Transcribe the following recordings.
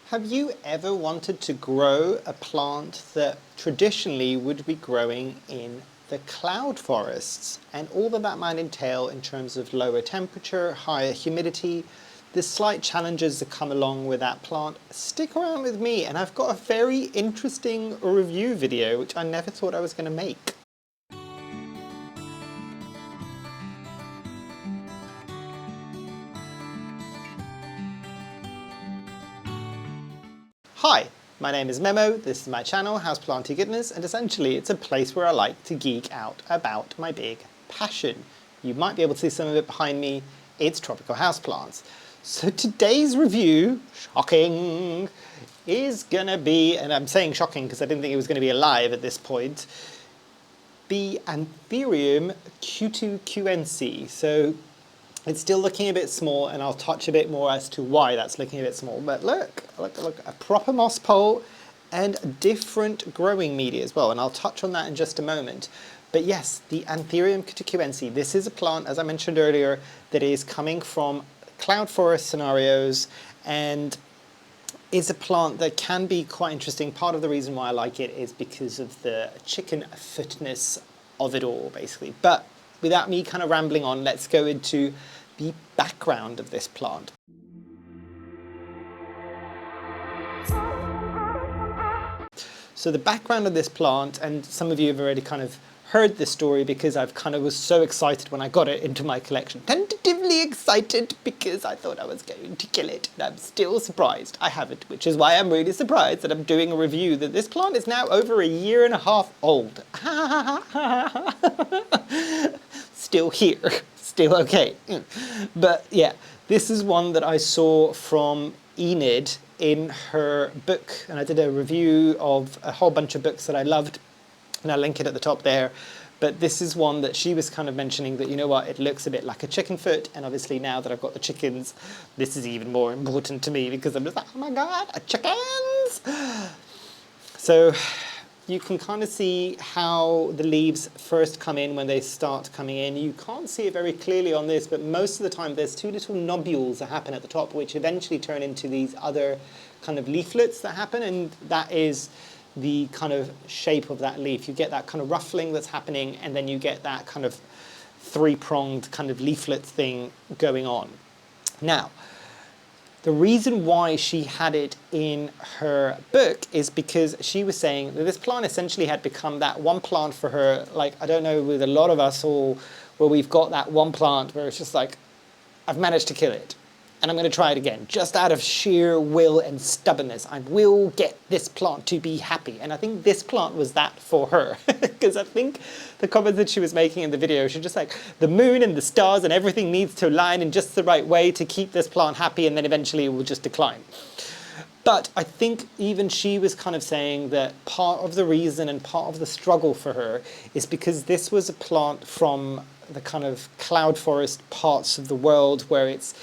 Have you ever wanted to grow a plant that traditionally would be growing in the cloud forests, and all that might entail in terms of lower temperature, higher humidity, the slight challenges that come along with that plant? Stick around with me, and I've got a very interesting review video which I never thought I was going to make. Hi, my name is Memo, this is my channel, Houseplantygoodness, and essentially it's a place where I like to geek out about my big passion. You might be able to see some of it behind me, it's tropical houseplants. So today's review, shocking, is gonna be, and I'm saying shocking because I didn't think it was gonna be alive at this point, the Anthurium Cutucuense. So it's still looking a bit small, and I'll touch a bit more as to why that's looking a bit small. But look, a proper moss pole and different growing media as well, and I'll touch on that in just a moment. But yes, the Anthurium Cutucuense, this is a plant, as I mentioned earlier, that is coming from cloud forest scenarios, and is a plant that can be quite interesting. Part of the reason why I like it is because of the chicken footness of it all, basically. But without me kind of rambling on, let's go into the background of this plant. So the background of this plant, and some of you have already kind of heard this story because I've kind of was so excited when I got it into my collection. Tentatively excited because I thought I was going to kill it, and I'm still surprised I haven't, which is why I'm really surprised that I'm doing a review that this plant is now over 1.5 years old. Still here, still okay. But yeah, this is one that I saw from Enid in her book, and I did a review of a whole bunch of books that I loved, and I'll link it at the top there. But this is one that she was kind of mentioning that, you know what, it looks a bit like a chicken foot, and obviously now that I've got the chickens, this is even more important to me because I'm just like, oh my god, chickens! So you can kind of see how the leaves first come in when they start coming in. You can't see it very clearly on this, but most of the time there's two little nobules that happen at the top, which eventually turn into these other kind of leaflets that happen, and that is the kind of shape of that leaf. You get that kind of ruffling that's happening, and then you get that kind of three-pronged kind of leaflet thing going on. Now, the reason why she had it in her book is because she was saying that this plant essentially had become that one plant for her, like, I don't know, with a lot of us all, where we've got that one plant where it's just like, I've managed to kill it, and I'm going to try it again, just out of sheer will and stubbornness. I will get this plant to be happy. And I think this plant was that for her. Because I think the comments that she was making in the video, she's just like, the moon and the stars and everything needs to align in just the right way to keep this plant happy, and then eventually it will just decline. But I think even she was kind of saying that part of the reason and part of the struggle for her is because this was a plant from the kind of cloud forest parts of the world where it's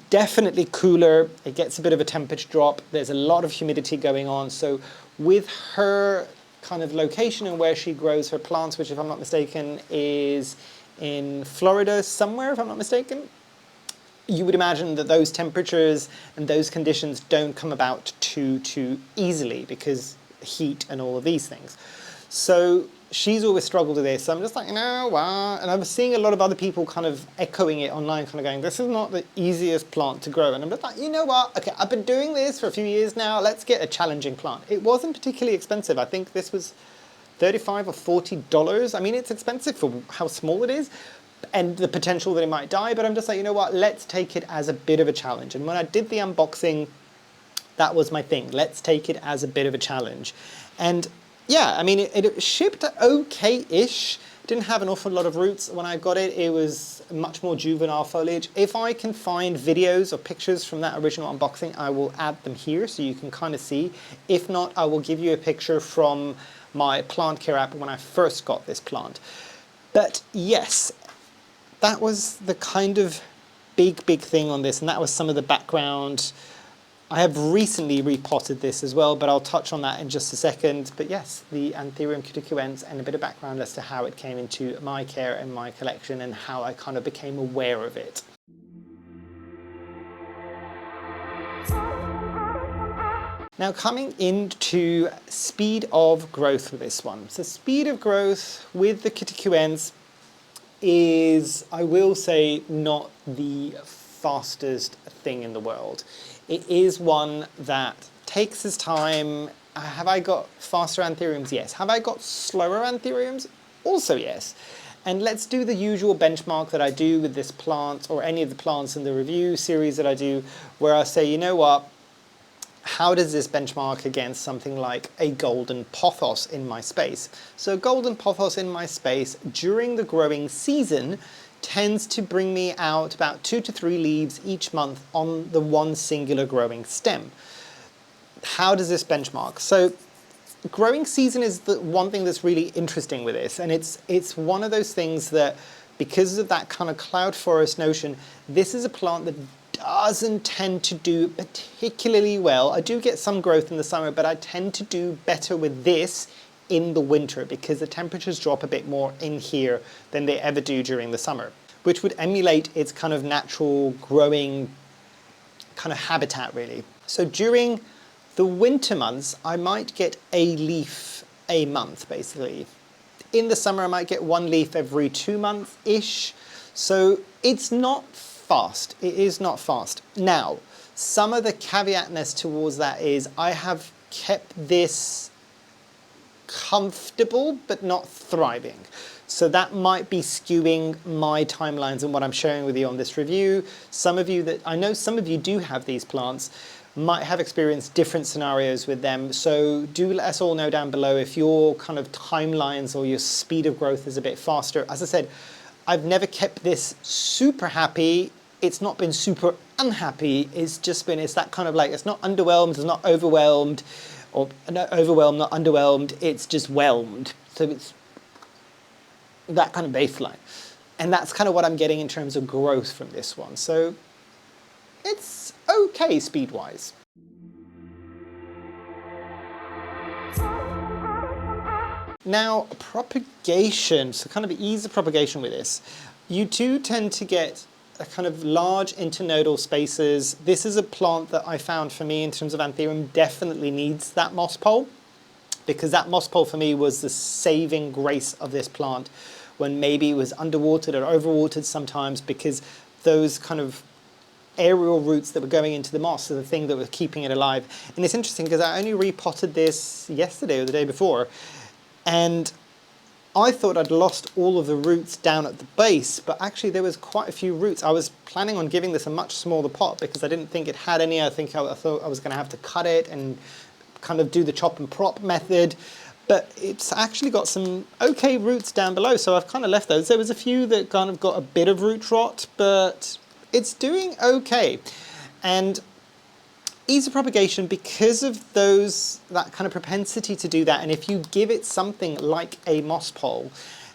definitely cooler, it gets a bit of a temperature drop, there's a lot of humidity going on. So with her kind of location and where she grows her plants, which if I'm not mistaken is in Florida somewhere, if I'm not mistaken, you would imagine that those temperatures and those conditions don't come about too easily because heat and all of these things. So she's always struggled with this. So I'm just like, no, wow. And I was seeing a lot of other people kind of echoing it online, kind of going, this is not the easiest plant to grow. And I'm just like, you know what? Okay, I've been doing this for a few years now. Let's get a challenging plant. It wasn't particularly expensive. I think this was $35 or $40. I mean, it's expensive for how small it is and the potential that it might die. But I'm just like, you know what? Let's take it as a bit of a challenge. And when I did the unboxing, that was my thing. Let's take it as a bit of a challenge. And yeah, I mean, it shipped okay-ish. Didn't have an awful lot of roots when I got it. It was much more juvenile foliage. If I can find videos or pictures from that original unboxing, I will add them here so you can kind of see. If not, I will give you a picture from my plant care app when I first got this plant. But yes, that was the kind of big thing on this, and that was some of the background. I have recently repotted this as well, but I'll touch on that in just a second. But yes, the Anthurium Cutucuense, and a bit of background as to how it came into my care and my collection and how I kind of became aware of it. Now coming into speed of growth with this one. So speed of growth with the Cutucuense is, I will say, not the fastest thing in the world. It is one that takes its time. Have I got faster anthuriums? Yes. Have I got slower anthuriums? Also yes. And let's do the usual benchmark that I do with this plant or any of the plants in the review series that I do, where I say, you know what, how does this benchmark against something like a golden pothos in my space? So golden pothos in my space during the growing season tends to bring me out about 2 to 3 leaves each month on the one singular growing stem. How does this benchmark? So growing season is the one thing that's really interesting with this, and it's one of those things that, because of that kind of cloud forest notion, this is a plant that doesn't tend to do particularly well. I do get some growth in the summer, but I tend to do better with this in the winter because the temperatures drop a bit more in here than they ever do during the summer, which would emulate its kind of natural growing kind of habitat really. So during the winter months, I might get a leaf a month basically. In the summer, I might get 1 leaf every 2 months-ish. So it's not fast. It is not fast. Now, some of the caveatness towards that is I have kept this comfortable but not thriving. So that might be skewing my timelines and what I'm sharing with you on this review. Some of you that I know some of you do have these plants might have experienced different scenarios with them. So do let us all know down below if your kind of timelines or your speed of growth is a bit faster. As I said, I've never kept this super happy. It's not been super unhappy. It's just been, it's that kind of like, it's not underwhelmed, it's not overwhelmed, or not overwhelmed, not underwhelmed. It's just whelmed. So it's that kind of baseline. And that's kind of what I'm getting in terms of growth from this one. So it's okay speed-wise. Now, propagation, so kind of ease of propagation with this. You do tend to get a kind of large internodal spaces. This is a plant that I found for me in terms of Anthurium definitely needs that moss pole, because that moss pole for me was the saving grace of this plant when maybe it was underwatered or overwatered sometimes, because those kind of aerial roots that were going into the moss are the thing that were keeping it alive. And it's interesting because I only repotted this yesterday or the day before, and I thought I'd lost all of the roots down at the base, but actually there was quite a few roots. I was planning on giving this a much smaller pot because I didn't think it had any. I thought I was going to have to cut it and kind of do the chop and prop method, but it's actually got some okay roots down below, so I've kind of left those. There was a few that kind of got a bit of root rot, but it's doing okay. And ease of propagation, because of that kind of propensity to do that, and if you give it something like a moss pole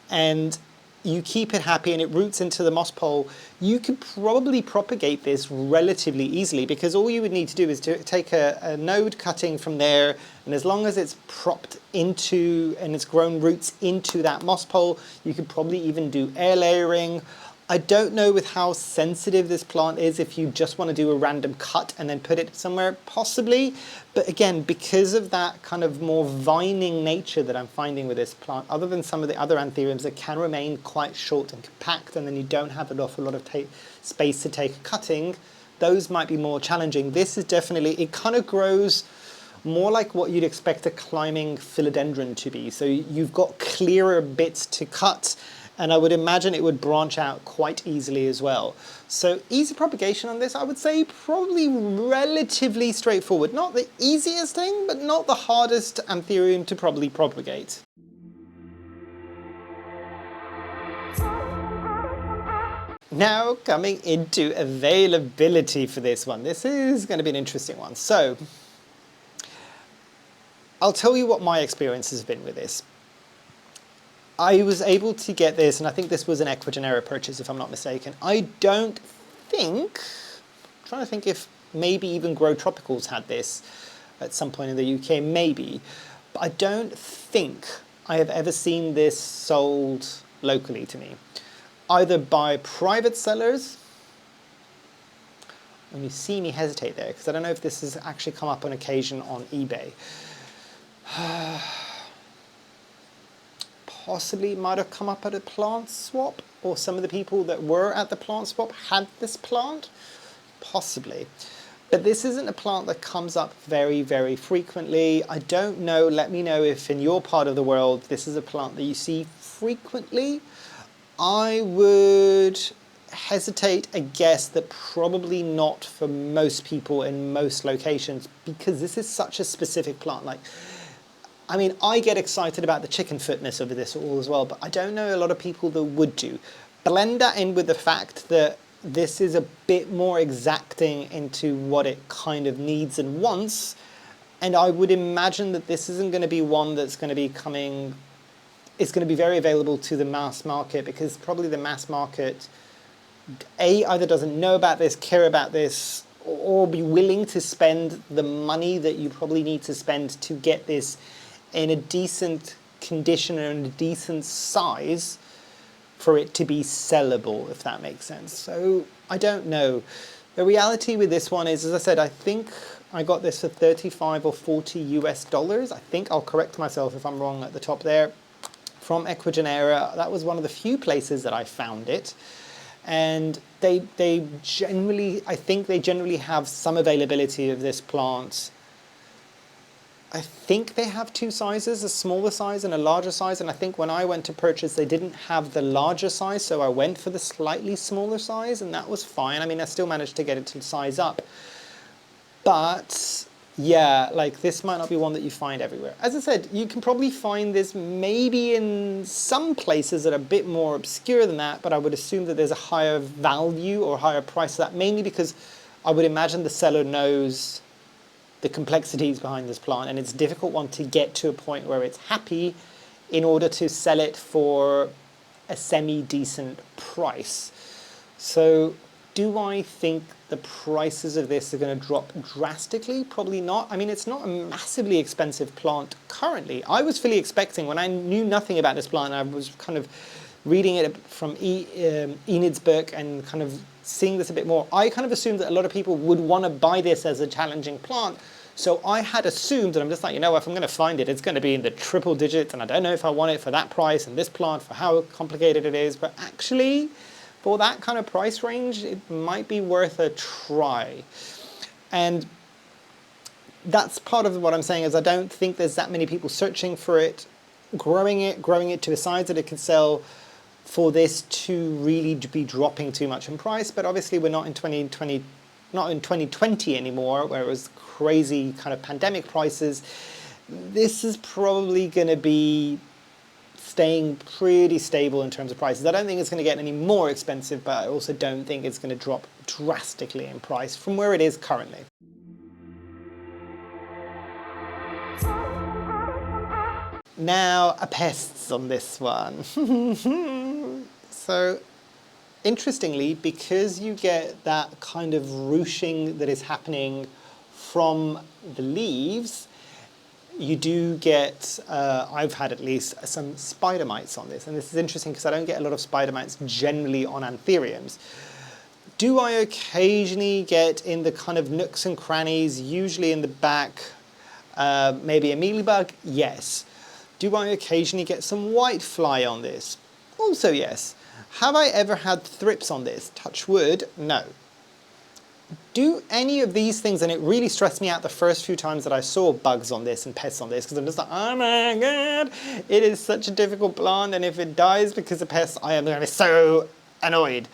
and you keep it happy and it roots into the moss pole, you could probably propagate this relatively easily, because all you would need to do is to take a node cutting from there, and as long as it's propped into and it's grown roots into that moss pole, you could probably even do air layering. I don't know with how sensitive this plant is if you just want to do a random cut and then put it somewhere, possibly. But again, because of that kind of more vining nature that I'm finding with this plant, other than some of the other anthuriums that can remain quite short and compact, and then you don't have an awful lot of space to take a cutting, those might be more challenging. This is definitely, it kind of grows more like what you'd expect a climbing philodendron to be. So you've got clearer bits to cut, and I would imagine it would branch out quite easily as well. So ease of propagation on this, I would say probably relatively straightforward. Not the easiest thing, but not the hardest Anthurium to probably propagate. Now coming into availability for this one. This is going to be an interesting one. So I'll tell you what my experience has been with this. I was able to get this, and I think this was an Ecuagenera purchase if I'm not mistaken. I don't think, I'm trying to think if maybe even Grow Tropicals had this at some point in the UK, maybe. But I don't think I have ever seen this sold locally to me. Either by private sellers And you see me hesitate there, because I don't know if this has actually come up on occasion on eBay. Possibly might have come up at a plant swap, or some of the people that were at the plant swap had this plant. Possibly. But this isn't a plant that comes up very, very frequently. I don't know, let me know if in your part of the world this is a plant that you see frequently. I would hesitate a guess that probably not for most people in most locations, because this is such a specific plant. Like, I mean, I get excited about the chicken footness of this all as well, but I don't know a lot of people that would do. Blend that in with the fact that this is a bit more exacting into what it kind of needs and wants, and I would imagine that this isn't going to be one that's going to be coming, it's going to be very available to the mass market, because probably the mass market, A, either doesn't know about this, care about this, or be willing to spend the money that you probably need to spend to get this in a decent condition and a decent size for it to be sellable, if that makes sense. So I don't know. The reality with this one is, as I said, I think I got this for 35 or 40 US dollars. I think I'll correct myself if I'm wrong at the top there. From Equigenera, that was one of the few places that I found it. And they generally, I think they generally have some availability of this plant. I think they have two sizes, a smaller size and a larger size, and I think when I went to purchase they didn't have the larger size, so I went for the slightly smaller size, and that was fine. I mean, I still managed to get it to size up. But yeah, like, this might not be one that you find everywhere. As I said, you can probably find this maybe in some places that are a bit more obscure than that, but I would assume that there's a higher value or higher price to that, mainly because I would imagine the seller knows the complexities behind this plant, and it's a difficult one to get to a point where it's happy in order to sell it for a semi-decent price. So do I think the prices of this are going to drop drastically? Probably not. I mean, it's not a massively expensive plant currently. I was fully expecting, when I knew nothing about this plant, I was kind of reading it from Enid's book and kind of seeing this a bit more, I kind of assumed that a lot of people would want to buy this as a challenging plant. So I had assumed, and I'm just like, you know, if I'm going to find it, it's going to be in the triple digits, and I don't know if I want it for that price and this plant for how complicated it is. But actually, for that kind of price range, it might be worth a try. And that's part of what I'm saying, is I don't think there's that many people searching for it, growing it to a size that it can sell, for this to really be dropping too much in price. But obviously we're not in 2020 anymore, where it was crazy kind of pandemic prices. This is probably going to be staying pretty stable in terms of prices. I don't think it's going to get any more expensive, but I also don't think it's going to drop drastically in price from where it is currently. Now, pests on this one. So, interestingly, because you get that kind of ruching that is happening from the leaves, you do get, I've had at least, some spider mites on this. And this is interesting because I don't get a lot of spider mites generally on anthuriums. Do I occasionally get in the kind of nooks and crannies, usually in the back, maybe a mealybug? Yes. Do I occasionally get some whitefly on this? Also yes. Have I ever had thrips on this? Touch wood, no. Do any of these things, and it really stressed me out the first few times that I saw bugs on this and pests on this, because I'm just like, oh my god, it is such a difficult plant, and if it dies because of pests, I am going to be so annoyed.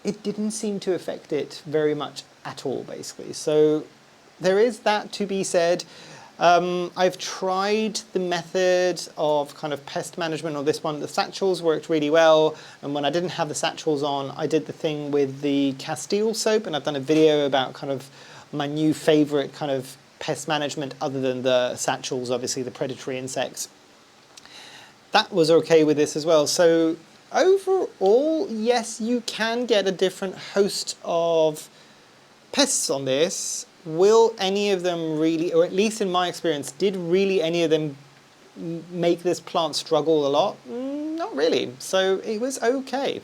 It didn't seem to affect it very much at all, basically. So there is that to be said. I've tried the method of kind of pest management on this one. The satchels worked really well, and when I didn't have the satchels on, I did the thing with the Castile soap, and I've done a video about kind of my new favorite kind of pest management other than the satchels, obviously the predatory insects. That was okay with this as well. So overall, yes, you can get a different host of pests on this. Will any of them really, or at least in my experience, did really any of them make this plant struggle a lot? Not really. So it was okay.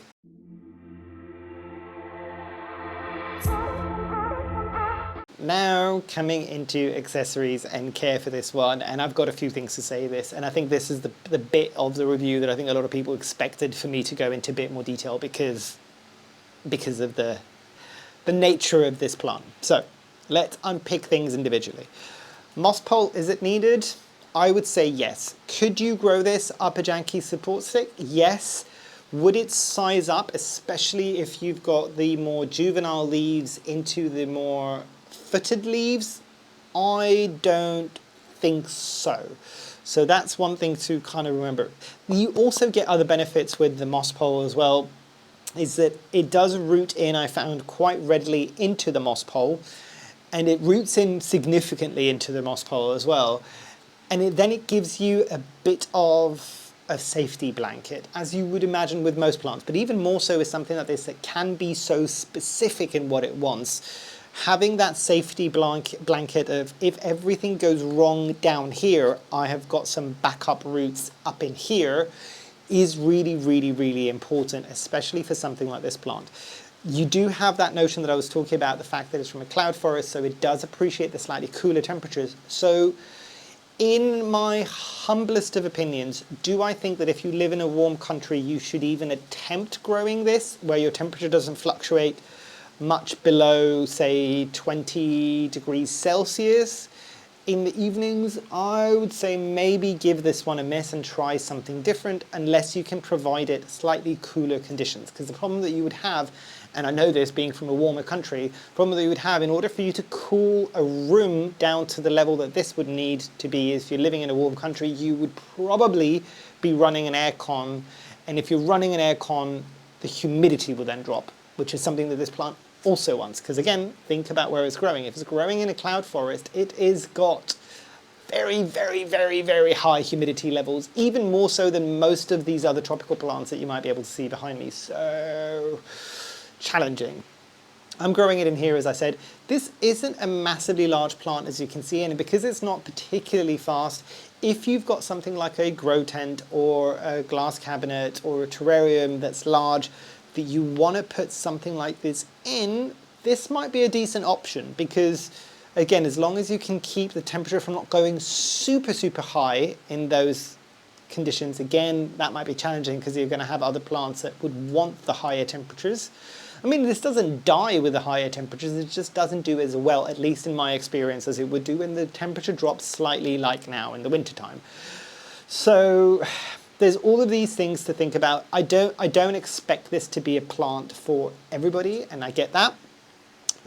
Now coming into accessories and care for this one, and I've got a few things to say this, and I think this is the bit of the review that I think a lot of people expected for me to go into a bit more detail because of the nature of this plant. So let's unpick things individually. Moss pole, is it needed? I would say yes. Could you grow this up a janky support stick? Yes. Would it size up, especially if you've got the more juvenile leaves into the more footed leaves? I don't think so. So that's one thing to kind of remember. You also get other benefits with the moss pole as well, is that it does root in, I found, quite readily into the moss pole, and it roots in significantly into the moss pole as well. And then it gives you a bit of a safety blanket, as you would imagine with most plants, but even more so with something like this that can be so specific in what it wants. Having that safety blanket of, if everything goes wrong down here, I have got some backup roots up in here, is really, really, really important, especially for something like this plant. You do have that notion that I was talking about, the fact that it's from a cloud forest, so it does appreciate the slightly cooler temperatures. So in my humblest of opinions, do I think that if you live in a warm country, you should even attempt growing this, where your temperature doesn't fluctuate much below, say, 20 degrees Celsius in the evenings? I would say maybe give this one a miss and try something different, unless you can provide it slightly cooler conditions. Because the problem that you would have, and I know this being from a warmer country, the problem that you would have in order for you to cool a room down to the level that this would need to be, if you're living in a warm country, you would probably be running an aircon. And if you're running an aircon, the humidity will then drop, which is something that this plant also wants. Because again, think about where it's growing. If it's growing in a cloud forest, it is got very, very, very, very high humidity levels, even more so than most of these other tropical plants that you might be able to see behind me. So challenging. I'm growing it in here, as I said. This isn't a massively large plant, as you can see, and because it's not particularly fast, if you've got something like a grow tent or a glass cabinet or a terrarium that's large, that you want to put something like this in, this might be a decent option, because again, as long as you can keep the temperature from not going super, super high in those conditions, again, that might be challenging because you're going to have other plants that would want the higher temperatures. I mean, this doesn't die with the higher temperatures, it just doesn't do as well, at least in my experience, as it would do when the temperature drops slightly, like now in the wintertime. So there's all of these things to think about. I don't expect this to be a plant for everybody, and I get that.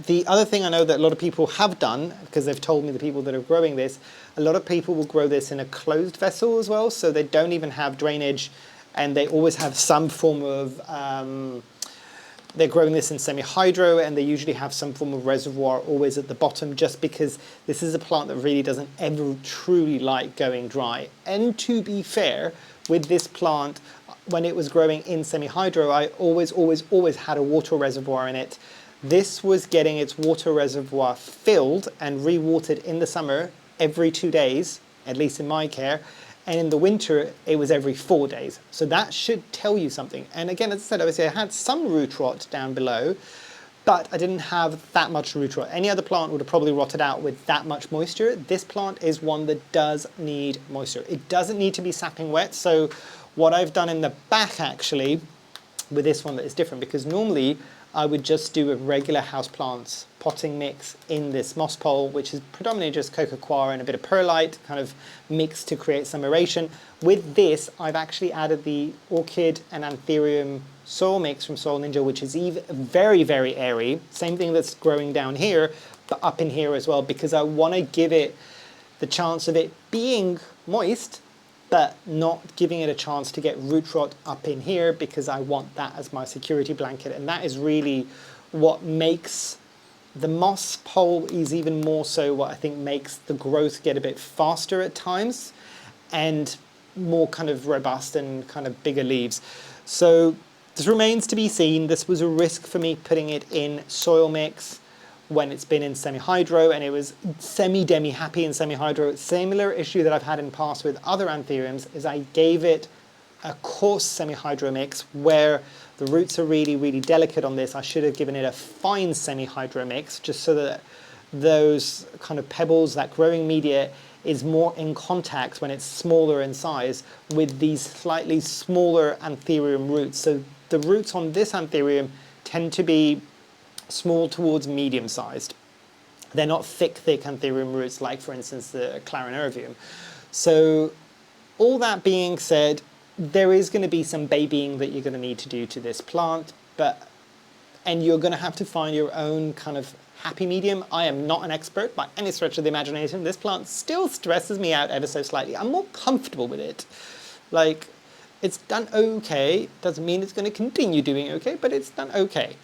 The other thing I know that a lot of people have done, because they've told me, the people that are growing this, a lot of people will grow this in a closed vessel as well, so they don't even have drainage, and they always have some form of, they're growing this in semi-hydro, and they usually have some form of reservoir always at the bottom, just because this is a plant that really doesn't ever truly like going dry. And to be fair, with this plant, when it was growing in semi-hydro, I always had a water reservoir in it. This was getting its water reservoir filled and re-watered in the summer every 2 days, at least in my care, and in the winter it was every 4 days. So that should tell you something. And again, as I said, obviously I had some root rot down below, but I didn't have that much root rot. Any other plant would have probably rotted out with that much moisture. This plant is one that does need moisture. It doesn't need to be sapping wet, so what I've done in the back actually with this one that is different, because normally I would just do a regular houseplants potting mix in this moss pole, which is predominantly just coco coir and a bit of perlite kind of mixed to create some aeration. With this, I've actually added the orchid and anthurium soil mix from Soil Ninja, which is even very, very airy. Same thing that's growing down here, but up in here as well, because I want to give it the chance of it being moist, but not giving it a chance to get root rot up in here, because I want that as my security blanket. And that is really what makes the moss pole, is even more so what I think makes the growth get a bit faster at times and more kind of robust and kind of bigger leaves. So this remains to be seen. This was a risk for me putting it in soil mix when it's been in semi-hydro, and it was semi-demi happy in semi-hydro. Similar issue that I've had in the past with other anthuriums is I gave it a coarse semi-hydro mix where the roots are really, really delicate on this. I should have given it a fine semi-hydro mix just so that those kind of pebbles, that growing media, is more in contact when it's smaller in size with these slightly smaller Anthurium roots. So the roots on this Anthurium tend to be small towards medium sized. They're not thick Anthurium roots like, for instance, the Clarinervium. So all that being said, there is going to be some babying that you're going to need to do to this plant, and you're going to have to find your own kind of happy medium. I am not an expert by any stretch of the imagination. This plant still stresses me out ever so slightly. I'm more comfortable with it. Like, it's done okay. Doesn't mean it's going to continue doing okay, but it's done okay.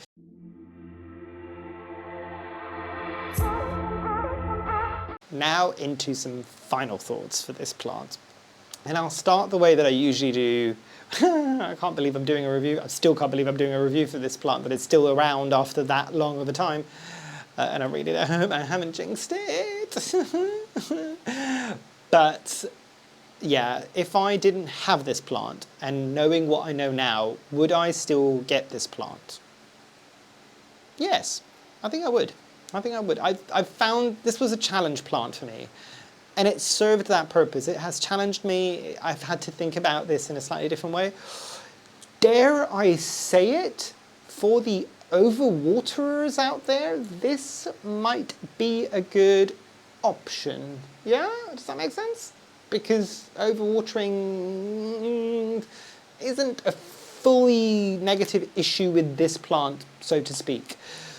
Now into some final thoughts for this plant. And I'll start the way that I usually do. I can't believe I'm doing a review. I still can't believe I'm doing a review for this plant, but it's still around after that long of a time. And I really hope I haven't jinxed it. But yeah, if I didn't have this plant and knowing what I know now, would I still get this plant? Yes, I think I would. I think I would. I've found this was a challenge plant for me. And it served that purpose. It has challenged me. I've had to think about this in a slightly different way. Dare I say it, for the overwaterers out there, this might be a good option. Yeah? Does that make sense? Because overwatering isn't a fully negative issue with this plant, so to speak.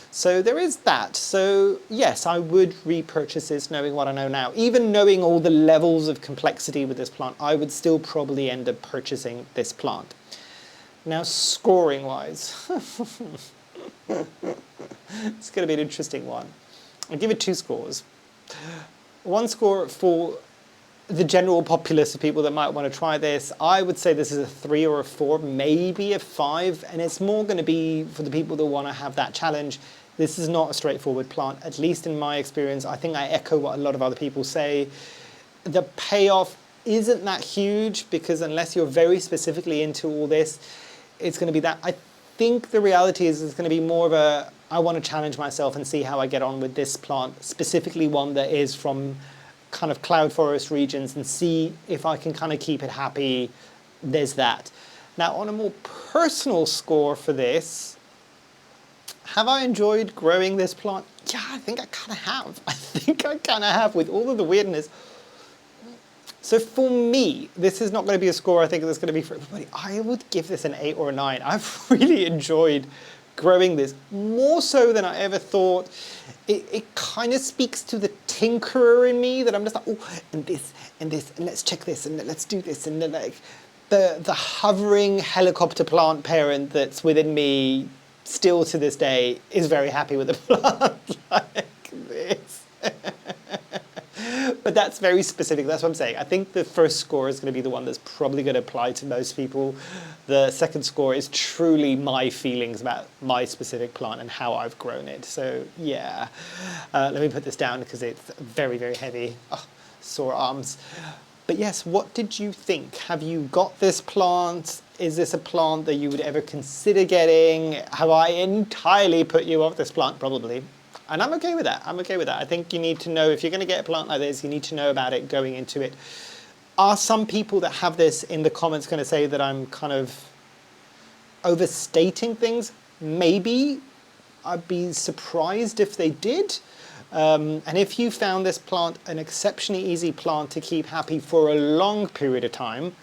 So there is that. So yes, I would repurchase this knowing what I know now. Even knowing all the levels of complexity with this plant, I would still probably end up purchasing this plant. Now, scoring wise, it's going to be an interesting one. I'll give it 2 scores. 1 score for the general populace of people that might want to try this. I would say this is a 3 or a 4, maybe a 5, and it's more going to be for the people that want to have that challenge. This is not a straightforward plant, at least in my experience. I think I echo what a lot of other people say. The payoff isn't that huge because unless you're very specifically into all this, it's going to be that. I think the reality is it's going to be more of a, I want to challenge myself and see how I get on with this plant, specifically one that is from kind of cloud forest regions, and see if I can kind of keep it happy. There's that. Now, on a more personal score for this, have I enjoyed growing this plant? Yeah, I think I kind of have. I think I kind of have with all of the weirdness. So for me, this is not going to be a score I think that's going to be for everybody. I would give this an 8 or a 9. I've really enjoyed growing this, more so than I ever thought. It kind of speaks to the tinkerer in me that I'm just like, oh, and this, and let's check this, and let's do this, and then like the hovering helicopter plant parent that's within me still to this day is very happy with a plant like this. But that's very specific, that's what I'm saying. I think the first score is going to be the one that's probably going to apply to most people. The second score is truly my feelings about my specific plant and how I've grown it. So yeah, let me put this down because it's very, very heavy. Oh, sore arms. But yes, what did you think? Have you got this plant? Is this a plant that you would ever consider getting? Have I entirely put you off this plant? Probably. And I'm okay with that. I'm okay with that. I think you need to know, if you're going to get a plant like this, you need to know about it going into it. Are some people that have this in the comments going to say that I'm kind of overstating things? Maybe. I'd be surprised if they did. And if you found this plant an exceptionally easy plant to keep happy for a long period of time,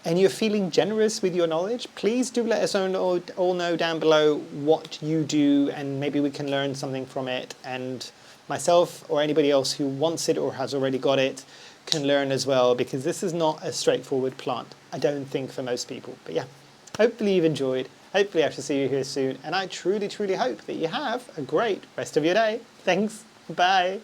and you're feeling generous with your knowledge, please do let us all know down below what you do, and maybe we can learn something from it. And myself or anybody else who wants it or has already got it can learn as well, because this is not a straightforward plant, I don't think, for most people. But yeah, hopefully you've enjoyed. Hopefully I shall see you here soon. And I truly, truly hope that you have a great rest of your day. Thanks. Bye.